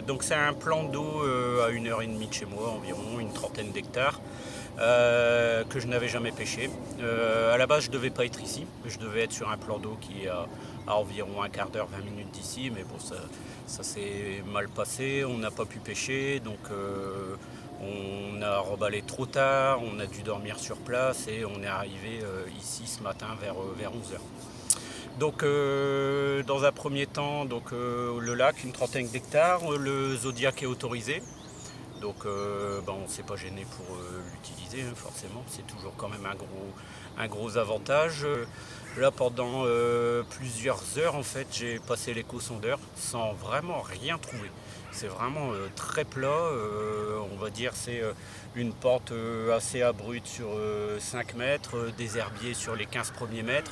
Donc c'est un plan d'eau à 1 heure et demie de chez moi, environ une trentaine d'hectares, que je n'avais jamais pêché. À la base je ne devais pas être ici, je devais être sur un plan d'eau qui est à environ un quart d'heure, 20 minutes d'ici, mais bon ça s'est mal passé, on n'a pas pu pêcher, donc on a reballé trop tard, on a dû dormir sur place et on est arrivé ici ce matin vers 11 heures. Donc dans un premier temps, le lac, une trentaine d'hectares, le Zodiac est autorisé. Donc on ne s'est pas gêné pour l'utiliser, hein, forcément, c'est toujours quand même un gros avantage. Là pendant plusieurs heures en fait j'ai passé l'éco-sondeur sans vraiment rien trouver. C'est vraiment très plat, on va dire c'est une pente assez abrupte sur 5 mètres, des herbiers sur les 15 premiers mètres.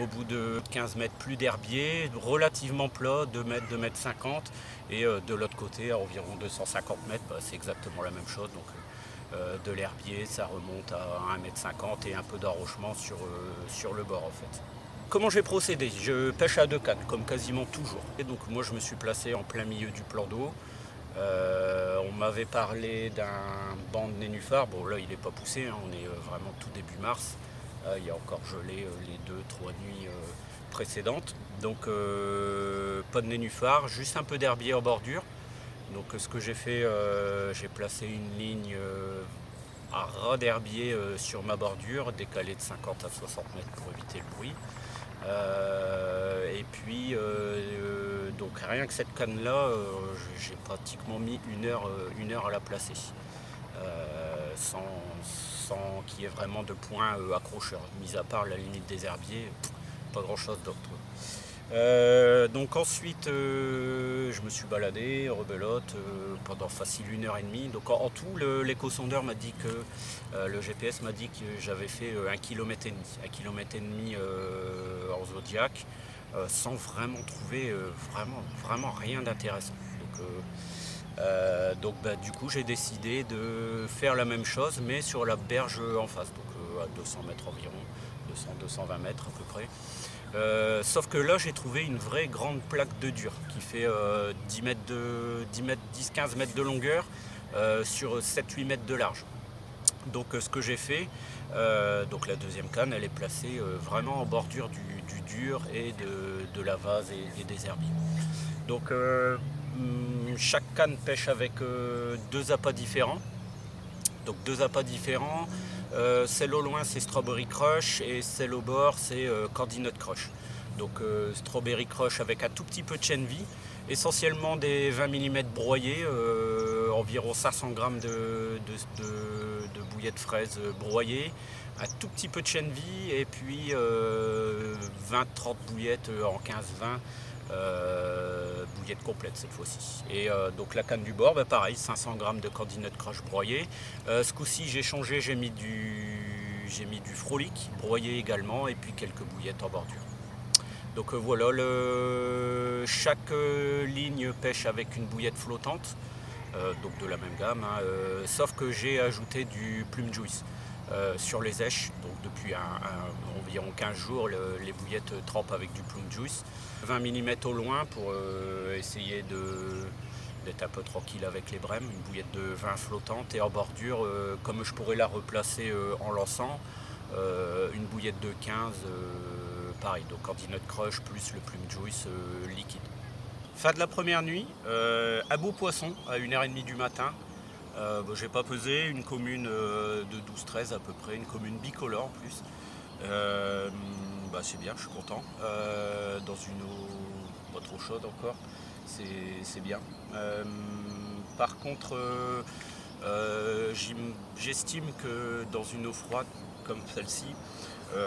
Au bout de 15 mètres, plus d'herbier, relativement plat, 2 mètres, 2 mètres 50. Et de l'autre côté, à environ 250 mètres, c'est exactement la même chose. Donc de l'herbier, ça remonte à 1 mètre 50 et un peu d'enrochement sur le bord en fait. Comment j'ai procédé? Je pêche à deux cannes, comme quasiment toujours. Et donc moi je me suis placé en plein milieu du plan d'eau. On m'avait parlé d'un banc de nénuphar. Bon là il n'est pas poussé, hein, on est vraiment tout début mars. Il y a encore gelé les 2-3 nuits précédentes. Donc pas de nénuphar, juste un peu d'herbier en bordure. Donc ce que j'ai fait, j'ai placé une ligne à ras d'herbier sur ma bordure, décalée de 50 à 60 mètres pour éviter le bruit. Et puis donc rien que cette canne là, j'ai pratiquement mis une heure à la placer. Sans qu'il y ait vraiment de points accrocheurs, mis à part la limite des herbiers, pas grand chose d'autre. Donc ensuite je me suis baladé, rebelote, pendant facile 1 heure et demie. Donc en tout l'éco-sondeur m'a dit que le GPS m'a dit que j'avais fait 1,5 km, 1,5 km en Zodiac, sans vraiment trouver vraiment rien d'intéressant. Du coup j'ai décidé de faire la même chose mais sur la berge en face, donc à 200 mètres environ, 200-220 mètres à peu près. Sauf que là j'ai trouvé une vraie grande plaque de dur qui fait 10-15 mètres de longueur sur 7-8 mètres de large. Donc ce que j'ai fait, donc la deuxième canne elle est placée vraiment en bordure du dur et de la vase et des herbiers. Donc chaque canne pêche avec deux appâts différents. Donc deux appâts différents. Celle au loin c'est Strawberry Crush et celle au bord c'est Candy Nut Crush. Donc Strawberry Crush avec un tout petit peu de chaîne vie, essentiellement des 20 mm broyés, environ 500 g de bouillie de fraises broyées, un tout petit peu de chaîne vie et puis 20-30 bouillettes en 15-20. Bouillette complète cette fois-ci. Et donc la canne du bord, pareil, 500 g de Candy Nut Crush broyé. Ce coup-ci j'ai changé, j'ai mis du Frolic broyé également et puis quelques bouillettes en bordure. Donc voilà, chaque ligne pêche avec une bouillette flottante, donc de la même gamme, hein, sauf que j'ai ajouté du Plume Juice sur les éches. Donc depuis environ 15 jours, les bouillettes trempent avec du Plume Juice. 20 mm au loin pour essayer d'être un peu tranquille avec les brèmes. Une bouillette de 20 flottante et en bordure, comme je pourrais la replacer en lançant, une bouillette de 15, pareil, donc Candy Nut Crush plus le Plume Juice liquide. Fin de la première nuit, à Beau Poisson, à 1 h 30 du matin. J'ai pas pesé, une commune de 12-13 à peu près, une commune bicolore en plus. C'est bien, je suis content. Dans une eau pas trop chaude encore, c'est bien. Par contre, j'estime que dans une eau froide comme celle-ci,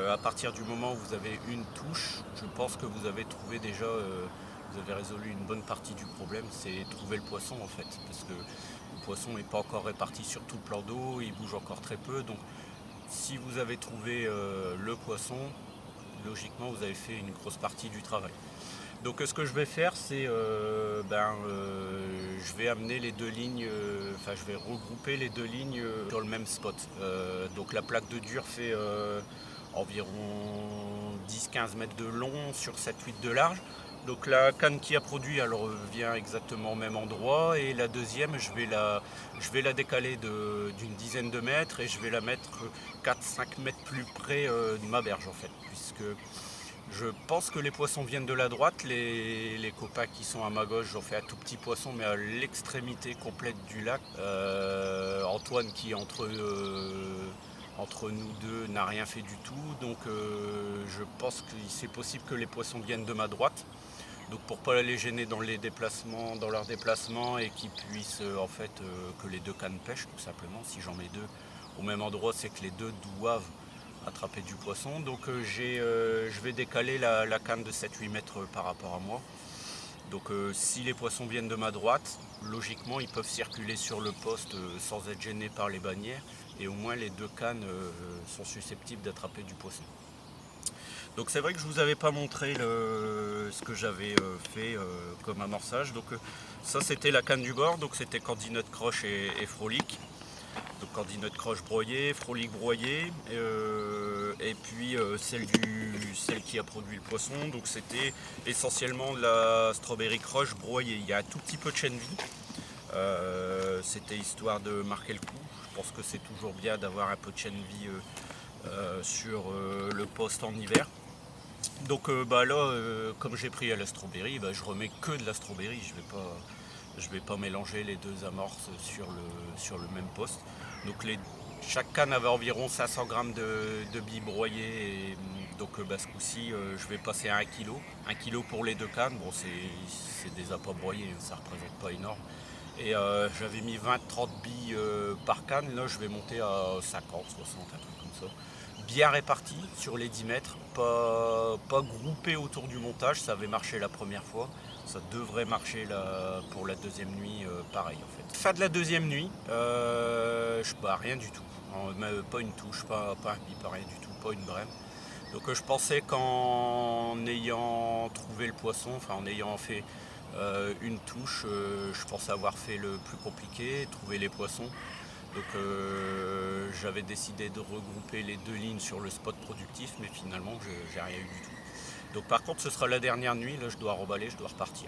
à partir du moment où vous avez une touche, je pense que vous avez trouvé déjà, vous avez résolu une bonne partie du problème, c'est trouver le poisson en fait, parce que le poisson n'est pas encore réparti sur tout le plan d'eau, il bouge encore très peu, donc si vous avez trouvé le poisson, logiquement vous avez fait une grosse partie du travail. Donc ce que je vais faire, c'est je vais amener les deux lignes, je vais regrouper les deux lignes dans le même spot. Donc la plaque de dur fait environ 10-15 mètres de long sur 7-8 de large. Donc la canne qui a produit, elle revient exactement au même endroit, et la deuxième, je vais la décaler d'une dizaine de mètres, et je vais la mettre 4-5 mètres plus près de ma berge en fait, puisque je pense que les poissons viennent de la droite. Les copains qui sont à ma gauche, j'en fais un tout petit poisson, mais à l'extrémité complète du lac. Antoine, qui est entre nous deux, n'a rien fait du tout. Donc je pense que c'est possible que les poissons viennent de ma droite. Donc pour pas les gêner dans les déplacements, dans leurs déplacements, et qu'ils puissent que les deux cannes pêchent tout simplement. Si j'en mets deux au même endroit, c'est que les deux doivent attraper du poisson. Donc je vais décaler la canne de 7-8 mètres par rapport à moi. Donc si les poissons viennent de ma droite, logiquement ils peuvent circuler sur le poste sans être gênés par les bannières, et au moins les deux cannes sont susceptibles d'attraper du poisson. Donc c'est vrai que je vous avais pas montré ce que j'avais fait comme amorçage. Donc ça c'était la canne du bord, donc c'était Cordinote croche et frolic. Donc Cordinote croche broyée, frolic broyé, et puis celle qui a produit le poisson. Donc c'était essentiellement de la strawberry croche broyée. Il y a un tout petit peu de chène vie. C'était histoire de marquer le coup. Je pense que c'est toujours bien d'avoir un peu de chène vie sur le poste en hiver. Donc là, comme j'ai pris à la strawberry, je remets que de la strawberry. Je vais pas mélanger les deux amorces sur le même poste. Donc chaque canne avait environ 500 grammes de billes broyées. Et, donc ce coup-ci, je vais passer à 1 kg. 1 kg pour les deux cannes. Bon, c'est des appâts broyés, hein, ça représente pas énorme. Et j'avais mis 20-30 billes par canne. Là, je vais monter à 50, 60, un truc comme ça. Bien réparti sur les 10 mètres, pas groupé autour du montage. Ça avait marché la première fois. Ça devrait marcher pour la deuxième nuit, pareil en fait. Fin de la deuxième nuit, rien du tout. Pas une touche, pas un bip, rien du tout, pas une brème. Donc je pensais qu'en ayant trouvé le poisson, enfin en ayant fait une touche, je pensais avoir fait le plus compliqué, trouver les poissons. Donc j'avais décidé de regrouper les deux lignes sur le spot productif, mais finalement j'ai rien eu du tout. Donc par contre ce sera la dernière nuit, là je dois remballer, je dois repartir.